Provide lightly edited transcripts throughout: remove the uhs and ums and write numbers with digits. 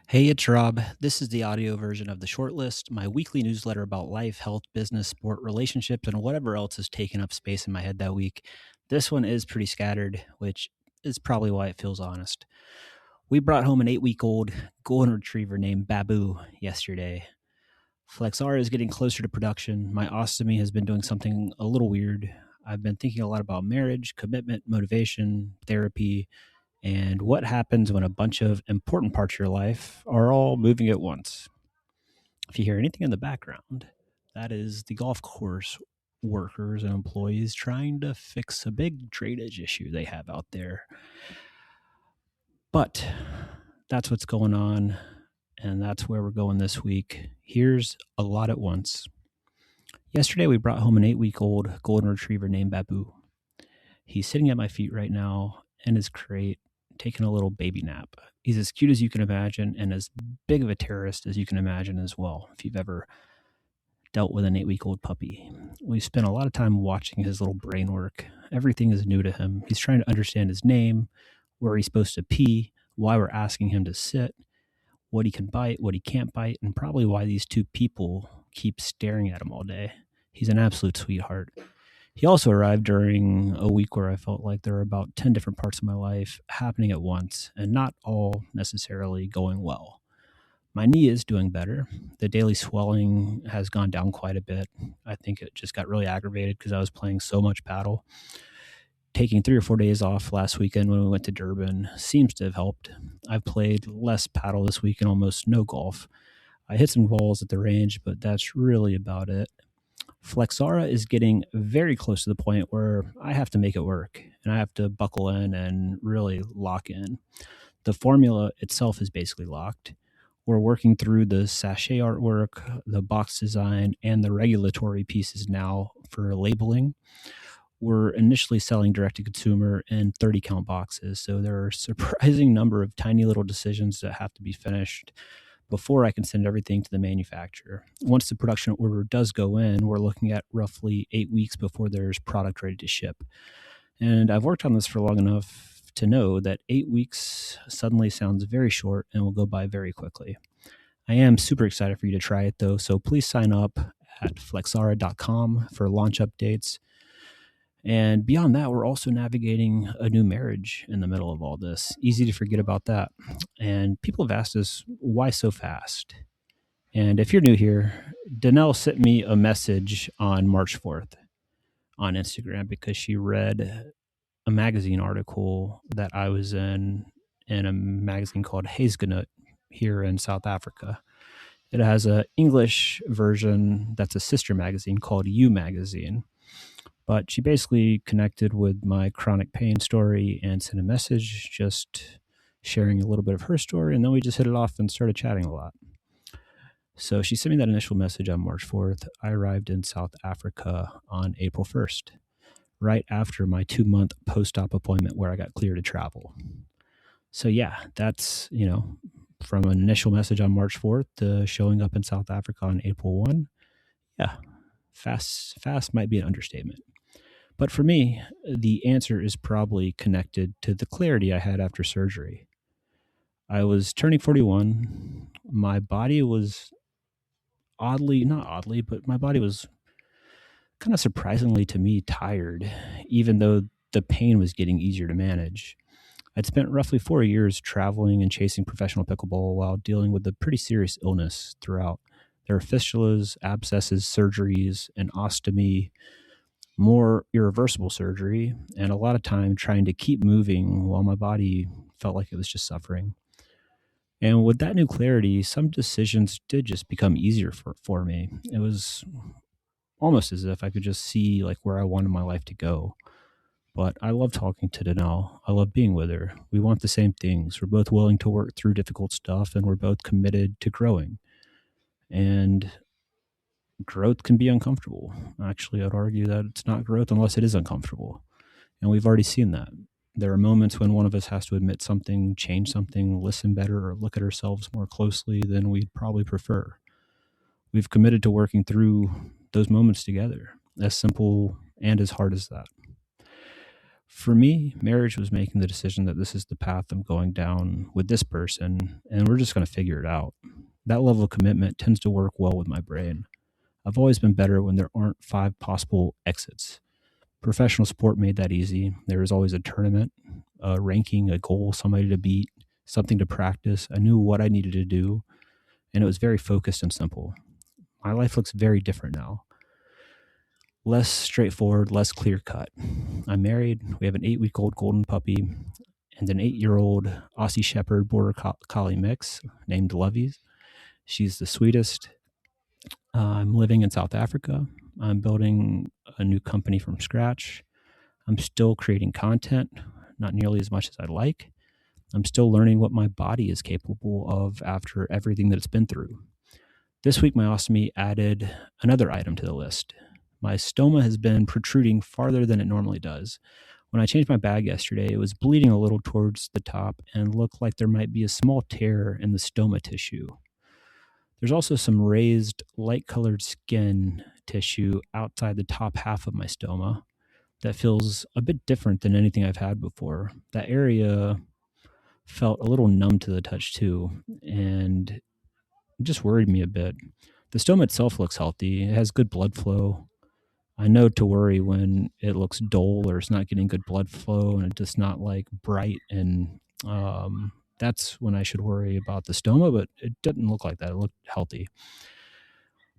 Hey, it's Rob. This is the audio version of The Shortlist, my weekly newsletter about life, health, business, sport, relationships, and whatever else is taking up space in my head that week. This one is pretty scattered, which is probably why it feels honest. We brought home an 8-week-old golden retriever named Babu yesterday. Flexara is getting closer to production. My ostomy has been doing something a little weird. I've been thinking a lot about marriage, commitment, motivation, therapy, and what happens when a bunch of important parts of your life are all moving at once. If you hear anything in the background, that is the golf course workers and employees trying to fix a big drainage issue they have out there. But that's what's going on, and that's where we're going this week. Here's a lot at once. Yesterday, we brought home an 8-week-old golden retriever named Babu. He's sitting at my feet right now in his crate, taking a little baby nap. He's as cute as you can imagine and as big of a terrorist as you can imagine as well, if you've ever dealt with an 8-week-old puppy. We spent a lot of time watching his little brain work. Everything is new to him. He's trying to understand his name, where he's supposed to pee, why we're asking him to sit, what he can bite, what he can't bite, and probably why these two people keep staring at him all day. He's an absolute sweetheart. He also arrived during a week where I felt like there were about 10 different parts of my life happening at once and not all necessarily going well. My knee is doing better. The daily swelling has gone down quite a bit. I think it just got really aggravated because I was playing so much paddle. Taking 3 or 4 days off last weekend when we went to Durban seems to have helped. I've played less paddle this week and almost no golf. I hit some balls at the range, but that's really about it. Flexara is getting very close to the point where I have to make it work and I have to buckle in and really lock in. The formula itself is basically locked. We're working through the sachet artwork, the box design, and the regulatory pieces now for labeling. We're initially selling direct to consumer in 30 count boxes. So there are a surprising number of tiny little decisions that have to be finished before I can send everything to the manufacturer. Once the production order does go in, we're looking at roughly 8 weeks before there's product ready to ship. And I've worked on this for long enough to know that 8 weeks suddenly sounds very short and will go by very quickly. I am super excited for you to try it though, so please sign up at flexara.com for launch updates. And beyond that, we're also navigating a new marriage in the middle of all this. Easy to forget about that. And people have asked us, why so fast? And if you're new here, Danélle sent me a message on March 4th on Instagram because she read a magazine article that I was in a magazine called Hazelnut here in South Africa. It has an English version that's a sister magazine called You Magazine. But she basically connected with my chronic pain story and sent a message just sharing a little bit of her story. And then we just hit it off and started chatting a lot. So she sent me that initial message on March 4th. I arrived in South Africa on April 1st, right after my 2-month post-op appointment where I got cleared to travel. So yeah, that's, from an initial message on March 4th to showing up in South Africa on April 1. Yeah, fast might be an understatement. But for me, the answer is probably connected to the clarity I had after surgery. I was turning 41. My body was not oddly, but my body was kind of surprisingly to me tired, even though the pain was getting easier to manage. I'd spent roughly 4 years traveling and chasing professional pickleball while dealing with a pretty serious illness throughout. There were fistulas, abscesses, surgeries, an ostomy, more irreversible surgery, and a lot of time trying to keep moving while my body felt like it was just suffering. And with that new clarity, some decisions did just become easier for me. It was almost as if I could just see like where I wanted my life to go. But I love talking to Danélle. I love being with her. We want the same things. We're both willing to work through difficult stuff, and we're both committed to growing. And growth can be uncomfortable. Actually, I'd argue that it's not growth unless it is uncomfortable. And we've already seen that. There are moments when one of us has to admit something, change something, listen better, or look at ourselves more closely than we'd probably prefer. We've committed to working through those moments together, as simple and as hard as that. For me, marriage was making the decision that this is the path I'm going down with this person, and we're just going to figure it out. That level of commitment tends to work well with my brain. I've always been better when there aren't five possible exits. Professional sport made that easy. There was always a tournament, a ranking, a goal, somebody to beat, something to practice. I knew what I needed to do, and it was very focused and simple. My life looks very different now. Less straightforward, less clear cut. I'm married. We have an 8-week-old golden puppy and an 8-year-old Aussie Shepherd Border Collie mix named Lovey's. She's the sweetest. I'm living in South Africa. I'm building a new company from scratch. I'm still creating content, not nearly as much as I'd like. I'm still learning what my body is capable of after everything that it's been through. This week, my ostomy added another item to the list. My stoma has been protruding farther than it normally does. When I changed my bag yesterday, it was bleeding a little towards the top and looked like there might be a small tear in the stoma tissue. There's also some raised, light-colored skin tissue outside the top half of my stoma that feels a bit different than anything I've had before. That area felt a little numb to the touch too, and it just worried me a bit. The stoma itself looks healthy. It has good blood flow. I know to worry when it looks dull or it's not getting good blood flow and it's just not like bright, and that's when I should worry about the stoma, but it didn't look like that. It looked healthy.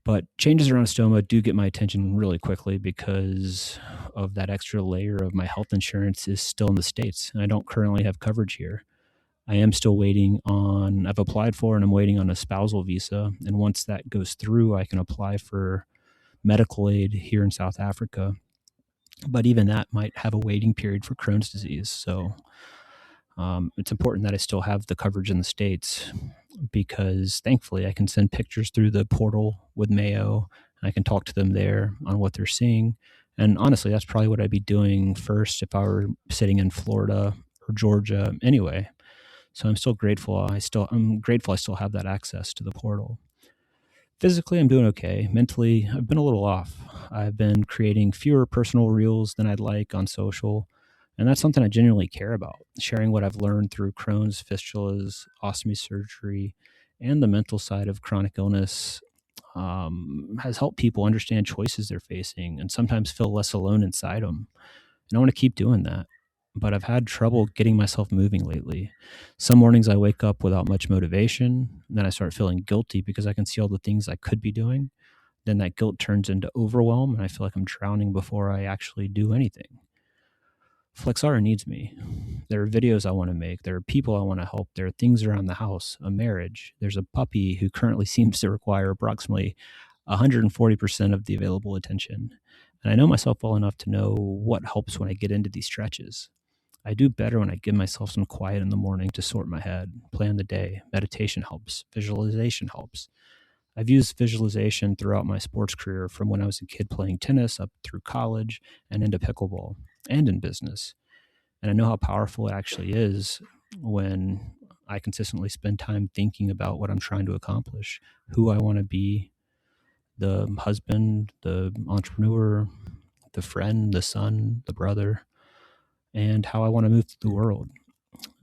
But changes around stoma do get my attention really quickly because of that extra layer of my health insurance is still in the States, and I don't currently have coverage here. I am still I've applied for and I'm waiting on a spousal visa. And once that goes through, I can apply for medical aid here in South Africa. But even that might have a waiting period for Crohn's disease. So it's important that I still have the coverage in the States, because thankfully I can send pictures through the portal with Mayo and I can talk to them there on what they're seeing. And honestly, that's probably what I'd be doing first if I were sitting in Florida or Georgia anyway. So I'm grateful I still have that access to the portal. Physically, I'm doing okay. Mentally, I've been a little off. I've been creating fewer personal reels than I'd like on social. And that's something I genuinely care about, sharing what I've learned through Crohn's, fistulas, ostomy surgery, and the mental side of chronic illness has helped people understand choices they're facing and sometimes feel less alone inside them. And I want to keep doing that. But I've had trouble getting myself moving lately. Some mornings I wake up without much motivation. Then I start feeling guilty because I can see all the things I could be doing. Then that guilt turns into overwhelm and I feel like I'm drowning before I actually do anything. Flexara needs me. There are videos I want to make. There are people I want to help. There are things around the house, a marriage. There's a puppy who currently seems to require approximately 140% of the available attention. And I know myself well enough to know what helps when I get into these stretches. I do better when I give myself some quiet in the morning to sort my head, plan the day. Meditation helps. Visualization helps. I've used visualization throughout my sports career, from when I was a kid playing tennis up through college and into pickleball and in business. And I know how powerful it actually is when I consistently spend time thinking about what I'm trying to accomplish, who I want to be, the husband, the entrepreneur, the friend, the son, the brother, and how I want to move through the world.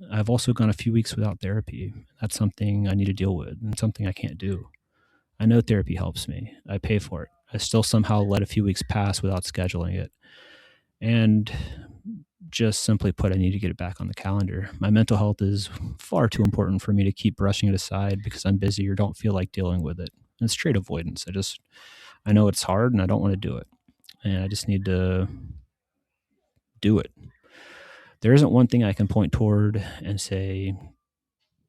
I've also gone a few weeks without therapy. That's something I need to deal with and something I can't do. I know therapy helps me. I pay for it. I still somehow let a few weeks pass without scheduling it. And just simply put, I need to get it back on the calendar. My mental health is far too important for me to keep brushing it aside because I'm busy or don't feel like dealing with it. And it's straight avoidance. I know it's hard and I don't want to do it. And I just need to do it. There isn't one thing I can point toward and say,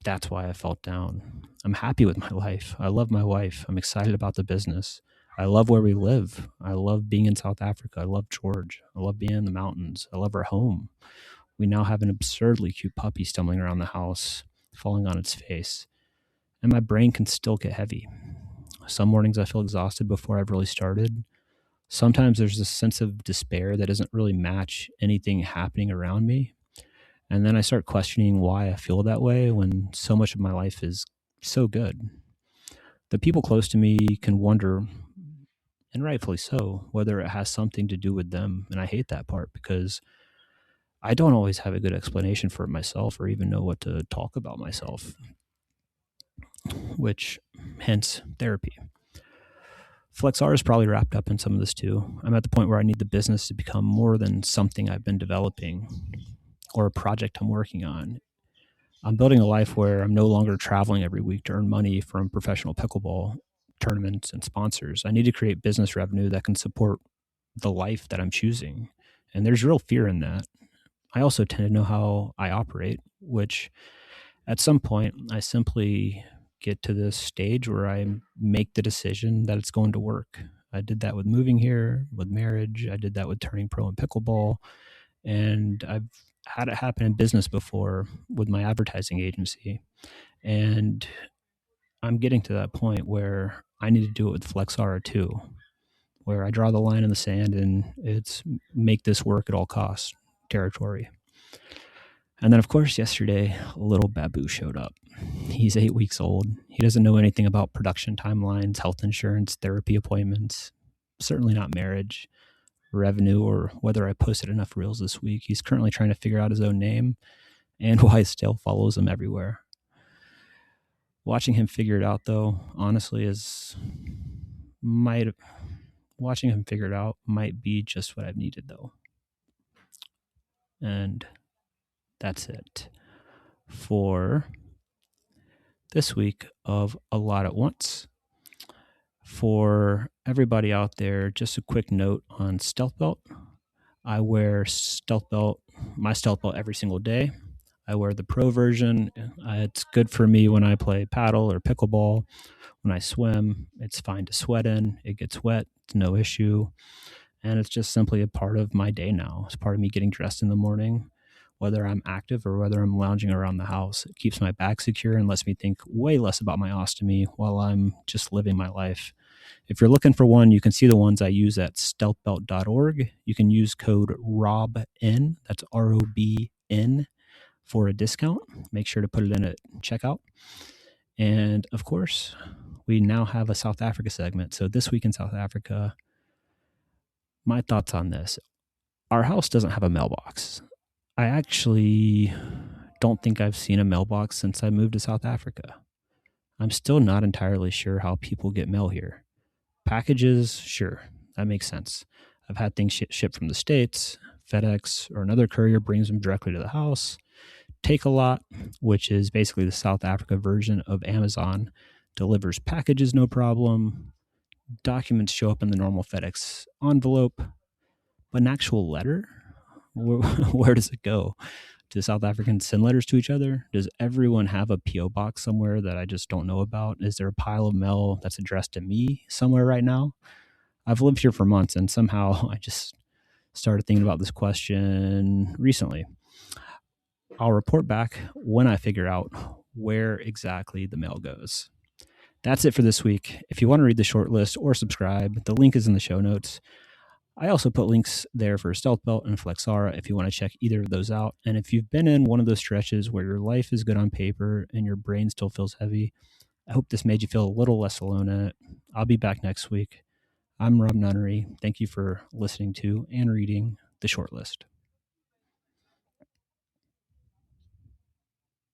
that's why I felt down. I'm happy with my life. I love my wife. I'm excited about the business. I love where we live. I love being in South Africa. I love George. I love being in the mountains. I love our home. We now have an absurdly cute puppy stumbling around the house, falling on its face. And my brain can still get heavy. Some mornings I feel exhausted before I've really started. Sometimes there's this sense of despair that doesn't really match anything happening around me. And then I start questioning why I feel that way when so much of my life is so good. The people close to me can wonder, and rightfully so, whether it has something to do with them. And I hate that part because I don't always have a good explanation for it myself or even know what to talk about myself, which hence therapy. Flexara is probably wrapped up in some of this too. I'm at the point where I need the business to become more than something I've been developing or a project I'm working on. I'm building a life where I'm no longer traveling every week to earn money from professional pickleball tournaments and sponsors. I need to create business revenue that can support the life that I'm choosing. And there's real fear in that. I also tend to know how I operate, which at some point I simply get to this stage where I make the decision that it's going to work. I did that with moving here, with marriage. I did that with turning pro in pickleball. And I've had it happen in business before with my advertising agency. And I'm getting to that point where I need to do it with Flexara too, where I draw the line in the sand and it's make this work at all costs territory. And then, of course, yesterday, little Babu showed up. He's 8 weeks old. He doesn't know anything about production timelines, health insurance, therapy appointments, certainly not marriage, revenue, or whether I posted enough reels this week. He's currently trying to figure out his own name and why his tail follows him everywhere. Watching him figure it out, though, honestly, watching him figure it out might be just what I've needed, though. And that's it for this week of A Lot at Once. For everybody out there, just a quick note on Stealth Belt. I wear my Stealth Belt every single day. I wear the pro version. It's good for me when I play paddle or pickleball. When I swim, it's fine to sweat in. It gets wet, it's no issue. And it's just simply a part of my day now. It's part of me getting dressed in the morning, whether I'm active or whether I'm lounging around the house. It keeps my back secure and lets me think way less about my ostomy while I'm just living my life. If you're looking for one, you can see the ones I use at stealthbelt.org. You can use code ROBN, that's ROBN, for a discount. Make sure to put it in at checkout. And of course, we now have a South Africa segment. So this week in South Africa, my thoughts on this. Our house doesn't have a mailbox. I actually don't think I've seen a mailbox since I moved to South Africa. I'm still not entirely sure how people get mail here. Packages, sure, that makes sense. I've had things shipped from the States. FedEx or another courier brings them directly to the house. Take-A-Lot, which is basically the South Africa version of Amazon, delivers packages no problem. Documents show up in the normal FedEx envelope. But an actual letter, where does it go? Do South Africans send letters to each other? Does everyone have a P.O. box somewhere that I just don't know about? Is there a pile of mail that's addressed to me somewhere right now? I've lived here for months, and somehow I just started thinking about this question recently. I'll report back when I figure out where exactly the mail goes. That's it for this week. If you want to read the short list or subscribe, the link is in the show notes. I also put links there for Stealth Belt and Flexara if you want to check either of those out. And if you've been in one of those stretches where your life is good on paper and your brain still feels heavy, I hope this made you feel a little less alone in it. I'll be back next week. I'm Rob Nunnery. Thank you for listening to and reading The Short List.